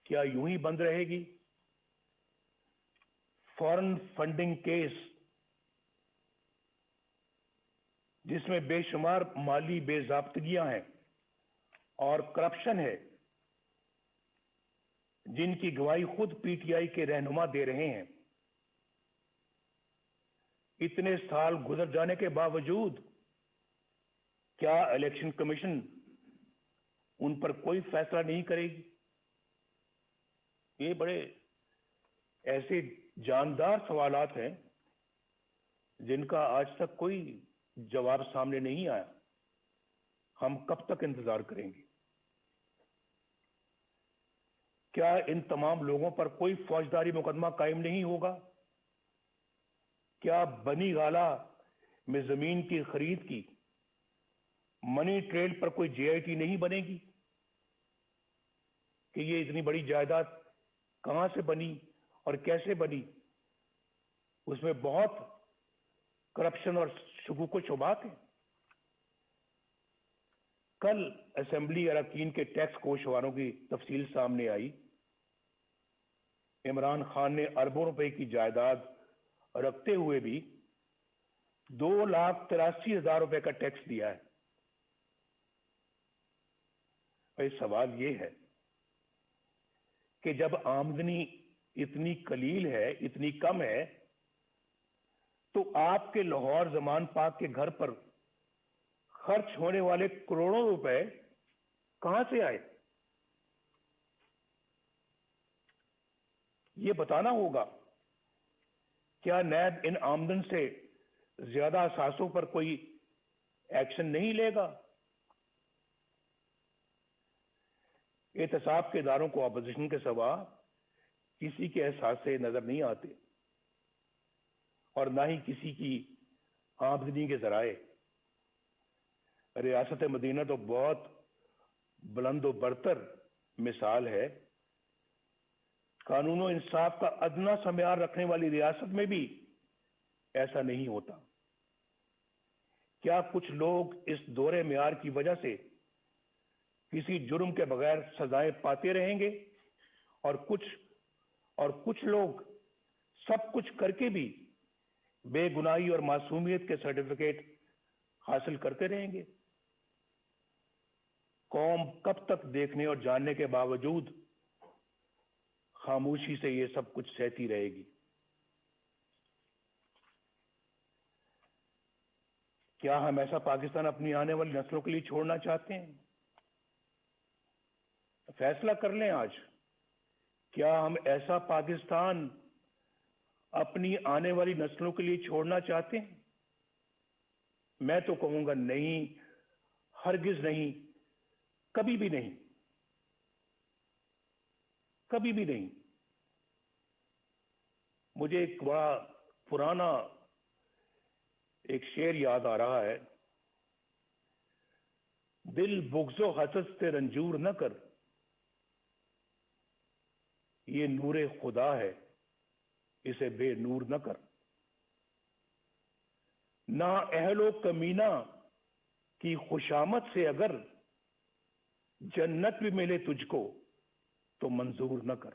क्या यूं ही बंद रहेगी? फॉरेन फंडिंग केस, जिसमें बेशुमार माली बेजाब्तगियां हैं और करप्शन है, जिनकी गवाही खुद पीटीआई के रहनुमा दे रहे हैं, इतने साल गुजर जाने के बावजूद क्या इलेक्शन कमीशन उन पर कोई फैसला नहीं करेगी? ये बड़े ऐसे जानदार सवालात हैं जिनका आज तक कोई जवाब सामने नहीं आया। हम कब तक इंतजार करेंगे? क्या इन तमाम लोगों पर कोई फौजदारी मुकदमा कायम नहीं होगा? क्या बनी गाला में जमीन की खरीद की मनी ट्रेल पर कोई जेआईटी नहीं बनेगी कि ये इतनी बड़ी जायदाद कहां से बनी और कैसे बनी? उसमें बहुत करप्शन और शुगूक शुबात है। कल असेंबली अरकान के टैक्स कोषवारों की तफसील सामने आई। इमरान खान ने अरबों रुपए की जायदाद रखते हुए भी 2,83,000 रुपए का टैक्स दिया है। भाई सवाल ये है कि जब आमदनी इतनी कलील है, इतनी कम है, तो आपके लाहौर जमान पाक के घर पर खर्च होने वाले करोड़ों रुपए कहां से आए? ये बताना होगा। क्या नैब इन आमदन से ज्यादा असासों पर कोई एक्शन नहीं लेगा? एहतसाब के इदारों को अपोजिशन के सिवा किसी के एहसास से नजर नहीं आते और ना ही किसी की आमदनी के जराए। रियासत मदीना तो बहुत बुलंद व बरतर मिसाल है। कानून और इंसाफ का अदना सा म्यार रखने वाली रियासत में भी ऐसा नहीं होता। क्या कुछ लोग इस दोहरे म्यार की वजह से किसी जुर्म के बगैर सजाएं पाते रहेंगे और कुछ लोग सब कुछ करके भी बेगुनाही और मासूमियत के सर्टिफिकेट हासिल करते रहेंगे? कौम कब तक देखने और जानने के बावजूद खामोशी से ये सब कुछ सहती रहेगी? क्या हम ऐसा पाकिस्तान अपनी आने वाली नस्लों के लिए छोड़ना चाहते हैं? फैसला कर लें आज। क्या हम ऐसा पाकिस्तान अपनी आने वाली नस्लों के लिए छोड़ना चाहते हैं? मैं तो कहूंगा नहीं, हरगिज नहीं, कभी भी नहीं, कभी भी नहीं। मुझे एक बड़ा पुराना एक शेर याद आ रहा है। दिल बुग़्ज़ो हसद से रंजूर न कर, ये नूरे खुदा है, इसे बेनूर न कर। ना अहलो कमीना की खुशामद से अगर जन्नत भी मिले तुझको तो मंजूर न कर।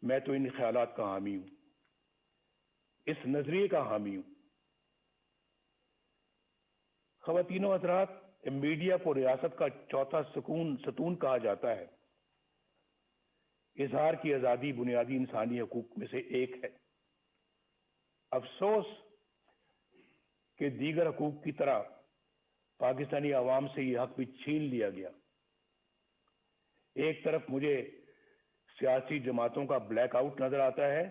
मैं तो इन ख्यालात का हामी हूं, इस नजरिए का हामी हूं। ख़वातीनो हज़रात, मीडिया को रियासत का चौथा सतून कहा जाता है। इजहार की आजादी बुनियादी इंसानी हकूक में से एक है। अफसोस कि दीगर हकूक की तरह पाकिस्तानी आवाम से यह हक भी छीन लिया गया। एक तरफ मुझे सियासी जमातों का ब्लैकआउट नजर आता है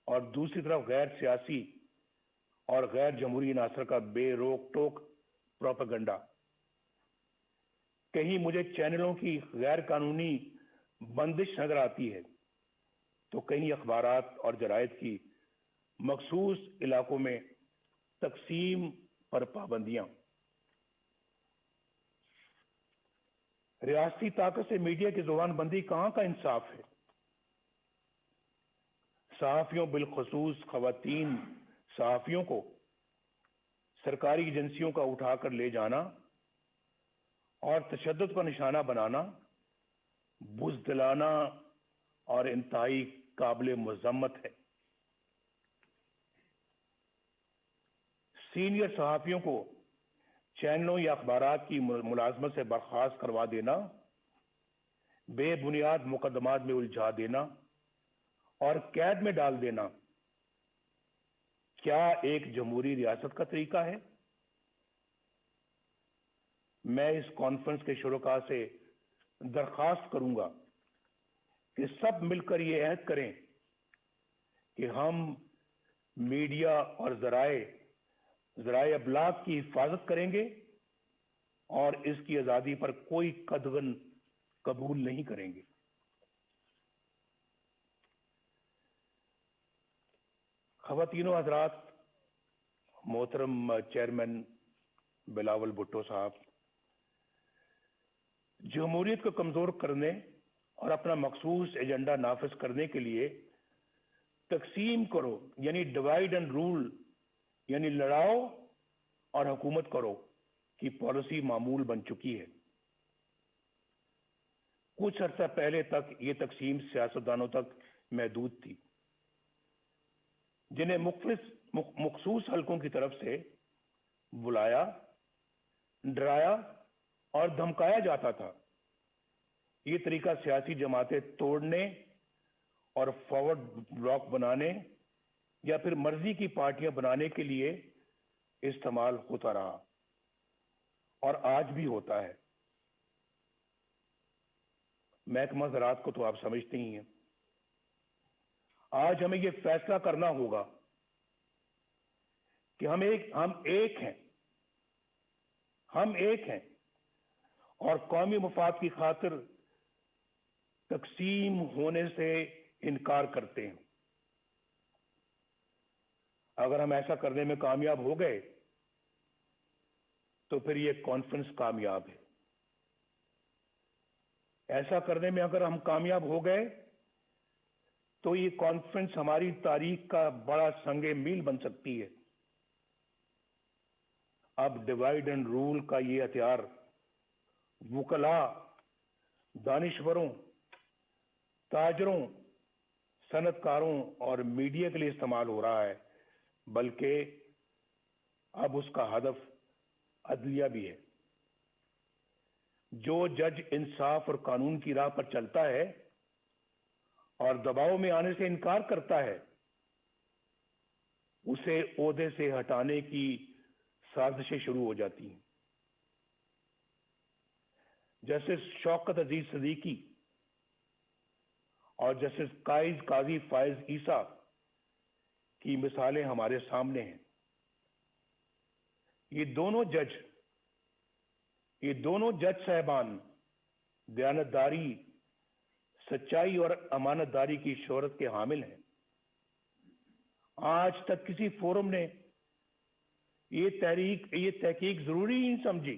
और दूसरी तरफ गैर सियासी और गैर जमहूरी अनासर का बेरोक टोक प्रोपेगेंडा। कहीं मुझे चैनलों की गैर कानूनी बंदिश नजर आती है तो कहीं अखबारात और जरायद की मखसूस इलाकों में तकसीम पर पाबंदियां। रियासती ताकत से मीडिया की जुबानबंदी कहां का इंसाफ है। सहाफियों, बिलखसूस खवातीन सहाफियों को सरकारी एजेंसियों का उठाकर ले जाना और तशद्दुद का निशाना बनाना बुज़दिलाना और इंतहाई काबिल मज़म्मत है। सीनियर सहाफियों को चैनलों या अखबारात की मुलाजमत से बर्खास्त करवा देना, बेबुनियाद मुकदमात में उलझा देना और कैद में डाल देना क्या एक जमहूरी रियासत का तरीका है? मैं इस कॉन्फ्रेंस के शुरुका से दरखास्त करूंगा कि सब मिलकर ये अहद करें कि हम मीडिया और ज़राए अबलाग की हिफाजत करेंगे और इसकी आजादी पर कोई कदगन कबूल नहीं करेंगे। ख़वातीनो हज़रात, मोहतरम चेयरमैन बिलावल भुट्टो साहब, जमहूरियत को कमजोर करने और अपना मखसूस एजेंडा नाफिज करने के लिए तकसीम करो यानी डिवाइड एंड रूल यानी लड़ाओ और हुकूमत करो की पॉलिसी मामूल बन चुकी है। कुछ अर्सा पहले तक ये तकसीम सियासतदानों तक महदूद थी, जिन्हें मखसूस हलकों की तरफ से बुलाया, डराया और धमकाया जाता था। ये तरीका सियासी जमातें तोड़ने और फॉरवर्ड ब्लॉक बनाने या फिर मर्जी की पार्टियां बनाने के लिए इस्तेमाल होता रहा और आज भी होता है। महकमा ज़राअत को तो आप समझते ही हैं। आज हमें यह फैसला करना होगा कि हम एक हैं और कौमी मफाद की खातिर तकसीम होने से इनकार करते हैं। अगर हम ऐसा करने में कामयाब हो गए तो फिर यह कॉन्फ्रेंस कामयाब है। ऐसा करने में अगर हम कामयाब हो गए तो ये कॉन्फ्रेंस हमारी तारीख का बड़ा संगे मील बन सकती है। अब डिवाइड एंड रूल का ये हथियार वुकला, दानिश्वरों, ताजरों, सनतकारों और मीडिया के लिए इस्तेमाल हो रहा है, बल्कि अब उसका हदफ अदलिया भी है। जो जज इंसाफ और कानून की राह पर चलता है और दबाव में आने से इनकार करता है, उसे ओहदे से हटाने की साजिशें शुरू हो जाती हैं। जस्टिस शौकत अजीज सदीकी और जस्टिस काजी फायज ईसा की मिसालें हमारे सामने हैं। ये दोनों जज साहबान दयानतदारी, सच्चाई और अमानतदारी की शोहरत के हामिल हैं। आज तक किसी फोरम ने ये तहकीक जरूरी नहीं समझी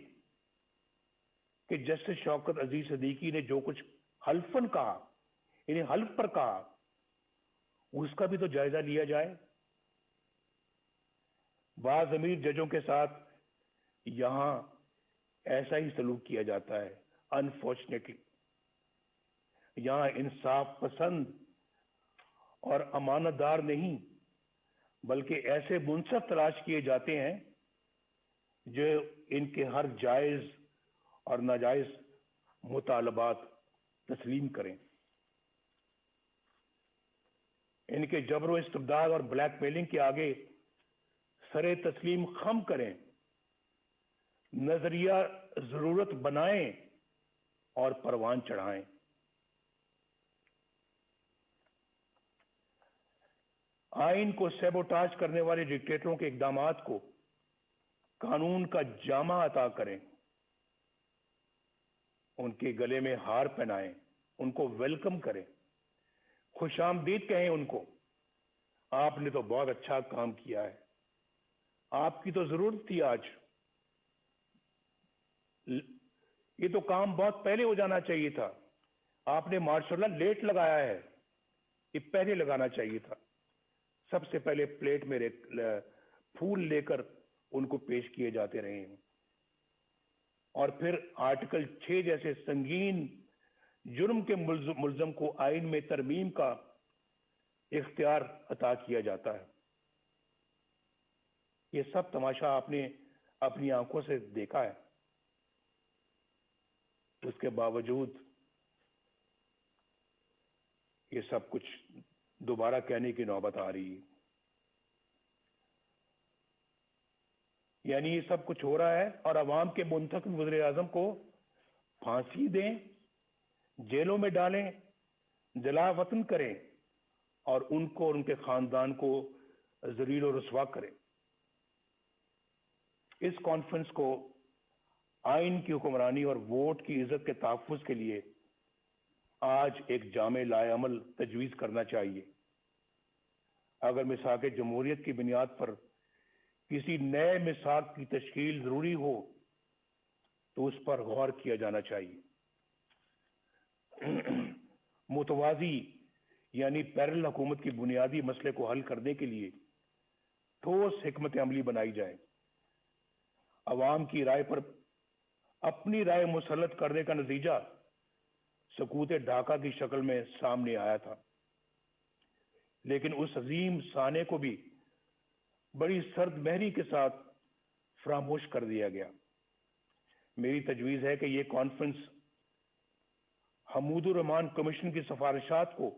कि जस्टिस शौकत अजीज सदीकी ने जो कुछ हल्फन कहा, इन्हें हल्फ पर कहा, उसका भी तो जायजा लिया जाए। बाज़ अमीर जजों के साथ یہاں ایسا ہی سلوک کیا جاتا ہے انفارچونیٹلی. یہاں انصاف پسند اور امانت دار نہیں بلکہ ایسے منصف تلاش کیے جاتے ہیں جو ان کے ہر جائز اور ناجائز مطالبات تسلیم کریں، ان کے جبر و استبداد اور بلیک میلنگ کے آگے سرے تسلیم خم کریں، نظریہ ضرورت بنائیں اور پروان چڑھائیں. آئین کو سیبوٹاج کرنے والے ڈکٹیٹروں کے اقدامات کو قانون کا جامہ عطا کریں، ان کے گلے میں ہار پہنائیں، ان کو ویلکم کریں، خوش آمدید کہیں ان کو. آپ نے تو بہت اچھا کام کیا ہے، آپ کی تو ضرورت تھی آج، یہ تو کام بہت پہلے ہو جانا چاہیے تھا، آپ نے ماشاء اللہ لیٹ لگایا ہے، یہ پہلے لگانا چاہیے تھا. سب سے پہلے پلیٹ میں پھول لے کر ان کو پیش کیے جاتے رہے ہیں، اور پھر آرٹیکل 6 جیسے سنگین جرم کے ملزم کو آئین میں ترمیم کا اختیار عطا کیا جاتا ہے. یہ سب تماشا آپ نے اپنی آنکھوں سے دیکھا ہے. اس کے باوجود یہ سب کچھ دوبارہ کہنے کی نوبت آ رہی ہے. یعنی یہ سب کچھ ہو رہا ہے اور عوام کے منتخب وزیر اعظم کو پھانسی دیں، جیلوں میں ڈالیں، جلا وطن کریں اور ان کو اور ان کے خاندان کو ذلیل و رسوا کریں. اس کانفرنس کو آئین کی حکمرانی اور ووٹ کی عزت کے تحفظ کے لیے آج ایک جامع لائے عمل تجویز کرنا چاہیے. اگر میثاق جمہوریت کی بنیاد پر کسی نئے میثاق کی تشکیل ضروری ہو تو اس پر غور کیا جانا چاہیے. متوازی یعنی پیرل حکومت کی بنیادی مسئلے کو حل کرنے کے لیے ٹھوس حکمت عملی بنائی جائے. عوام کی رائے پر اپنی رائے مسلط کرنے کا نتیجہ سکوت ڈھاکہ کی شکل میں سامنے آیا تھا، لیکن اس عظیم سانے کو بھی بڑی سرد مہری کے ساتھ فراموش کر دیا گیا. میری تجویز ہے کہ یہ کانفرنس حمود الرحمان کمیشن کی سفارشات کو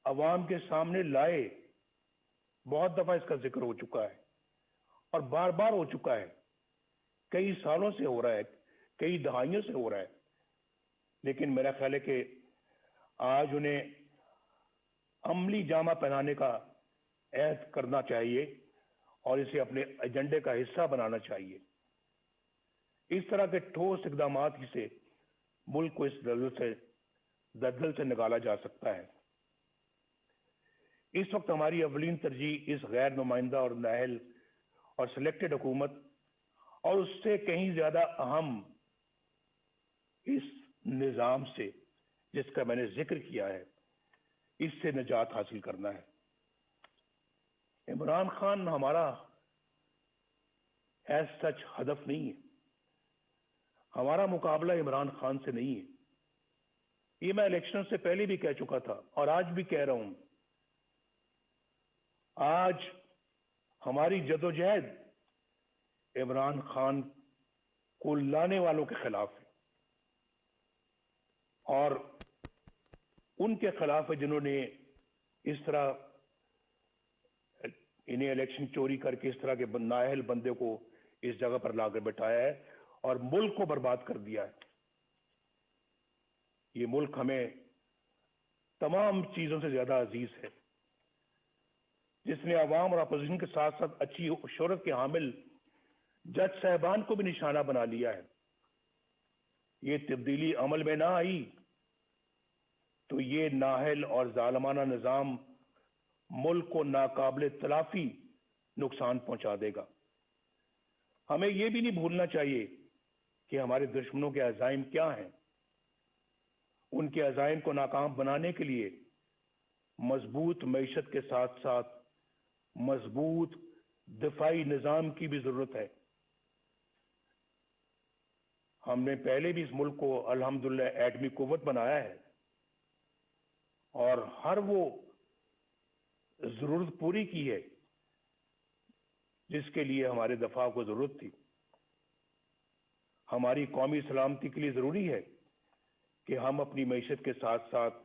عوام کے سامنے لائے. بہت دفعہ اس کا ذکر ہو چکا ہے اور بار بار ہو چکا ہے، کئی سالوں سے ہو رہا ہے، کئی دہائیوں سے ہو رہا ہے، لیکن میرا خیال ہے کہ آج انہیں عملی جامہ پہنانے کا عہد کرنا چاہیے اور اسے اپنے ایجنڈے کا حصہ بنانا چاہیے. اس طرح کے ٹھوس اقدامات ہی سے ملک کو اس دلدل سے نکالا جا سکتا ہے. اس وقت ہماری اولین ترجیح اس غیر نمائندہ اور نااہل اور سلیکٹڈ حکومت اور اس سے کہیں زیادہ اہم اس نظام سے جس کا میں نے ذکر کیا ہے، اس سے نجات حاصل کرنا ہے. عمران خان ہمارا ایز سچ ہدف نہیں ہے، ہمارا مقابلہ عمران خان سے نہیں ہے. یہ میں الیکشن سے پہلے بھی کہہ چکا تھا اور آج بھی کہہ رہا ہوں. آج ہماری جدوجہد عمران خان کو لانے والوں کے خلاف ہے اور ان کے خلاف ہے جنہوں نے اس طرح انہیں الیکشن چوری کر کے اس طرح کے نااہل بندے کو اس جگہ پر لا کر بٹھایا ہے اور ملک کو برباد کر دیا ہے. یہ ملک ہمیں تمام چیزوں سے زیادہ عزیز ہے، جس نے عوام اور اپوزیشن کے ساتھ ساتھ اچھی شہرت کے حامل جج صاحبان کو بھی نشانہ بنا لیا ہے. یہ تبدیلی عمل میں نہ آئی تو یہ نااہل اور ظالمانہ نظام ملک کو ناقابل تلافی نقصان پہنچا دے گا. ہمیں یہ بھی نہیں بھولنا چاہیے کہ ہمارے دشمنوں کے عزائم کیا ہیں. ان کے عزائم کو ناکام بنانے کے لیے مضبوط معیشت کے ساتھ ساتھ مضبوط دفاعی نظام کی بھی ضرورت ہے. ہم نے پہلے بھی اس ملک کو الحمدللہ ایٹمی قوت بنایا ہے اور ہر وہ ضرورت پوری کی ہے جس کے لیے ہمارے دفاع کو ضرورت تھی. ہماری قومی سلامتی کے لیے ضروری ہے کہ ہم اپنی معیشت کے ساتھ ساتھ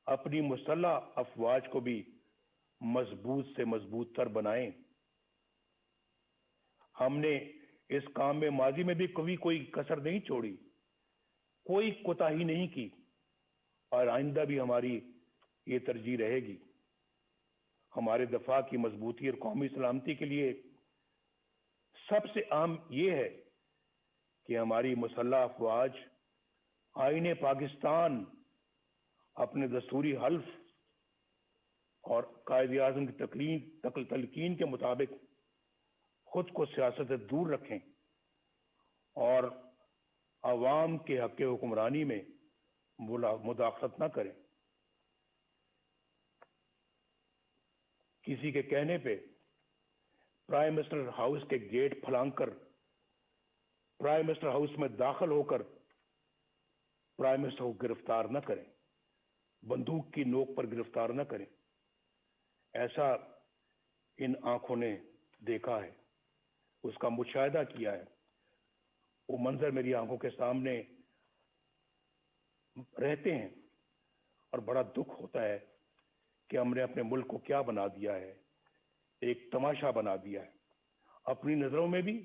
اپنی مسلح افواج کو بھی مضبوط سے مضبوط تر بنائیں. ہم نے اس کام میں ماضی میں بھی کبھی کوئی کسر نہیں چھوڑی, کوئی کوتاہی نہیں کی, اور آئندہ بھی ہماری یہ ترجیح رہے گی. ہمارے دفاع کی مضبوطی اور قومی سلامتی کے لیے سب سے اہم یہ ہے کہ ہماری مسلح افواج آئین پاکستان اپنے دستوری حلف اور قائد اعظم کی تلقین کے مطابق خود کو سیاست سے دور رکھیں اور عوام کے حق حکمرانی میں مداخلت نہ کریں. کسی کے کہنے پہ پرائم منسٹر ہاؤس کے گیٹ پھلانگ کر پرائم منسٹر ہاؤس میں داخل ہو کر پرائم منسٹر کو گرفتار نہ کریں, بندوق کی نوک پر گرفتار نہ کریں. ایسا ان آنکھوں نے دیکھا ہے, اس کا مشاہدہ کیا ہے. وہ منظر میری آنکھوں کے سامنے رہتے ہیں اور بڑا دکھ ہوتا ہے کہ ہم نے اپنے ملک کو کیا بنا دیا ہے, ایک تماشا بنا دیا ہے, اپنی نظروں میں بھی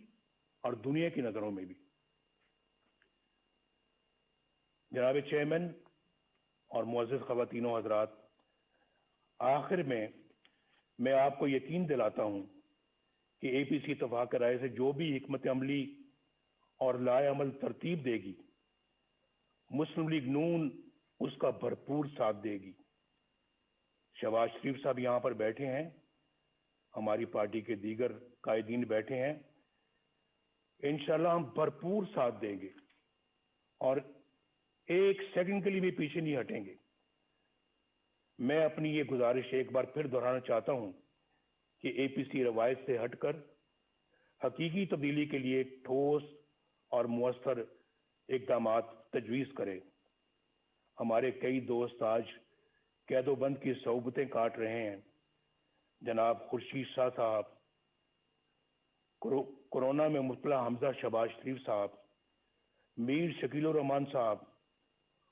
اور دنیا کی نظروں میں بھی. جناب چیئرمین اور معزز خواتین و حضرات, آخر میں آپ کو یقین دلاتا ہوں کہ اے پی سی اتفاق رائے سے جو بھی حکمت عملی اور لائے عمل ترتیب دے گی, مسلم لیگ نون اس کا بھرپور ساتھ دے گی. شہباز شریف صاحب یہاں پر بیٹھے ہیں, ہماری پارٹی کے دیگر قائدین بیٹھے ہیں. انشاءاللہ ہم بھرپور ساتھ دیں گے اور ایک سیکنڈ کے لیے بھی پیچھے نہیں ہٹیں گے. میں اپنی یہ گزارش ایک بار پھر دہرانا چاہتا ہوں کہ اے پی سی روایت سے ہٹ کر حقیقی تبدیلی کے لیے ٹھوس اور مؤثر اقدامات تجویز کرے. ہمارے کئی دوست آج قید و بند کی صعوبتیں کاٹ رہے ہیں. جناب خورشید شاہ صاحب, کورونا میں مبتلا حمزہ شہباز شریف صاحب, میر شکیل الرحمان صاحب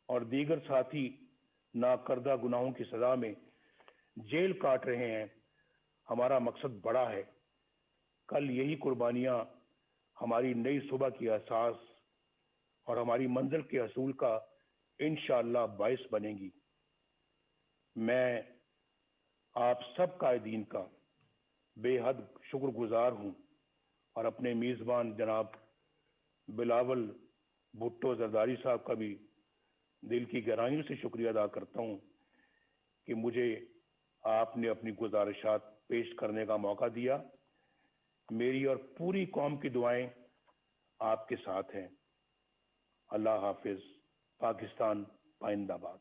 اور دیگر ساتھی ناکردہ گناہوں کی سزا میں جیل کاٹ رہے ہیں. ہمارا مقصد بڑا ہے. کل یہی قربانیاں ہماری نئی صبح کی اساس اور ہماری منزل کے حصول کا انشاءاللہ باعث بنے گی. میں آپ سب قائدین کا بے حد شکر گزار ہوں اور اپنے میزبان جناب بلاول بھٹو زرداری صاحب کا بھی دل کی گہرائیوں سے شکریہ ادا کرتا ہوں کہ مجھے آپ نے اپنی گزارشات پیش کرنے کا موقع دیا. میری اور پوری قوم کی دعائیں آپ کے ساتھ ہیں. اللہ حافظ. پاکستان پائندہ باد.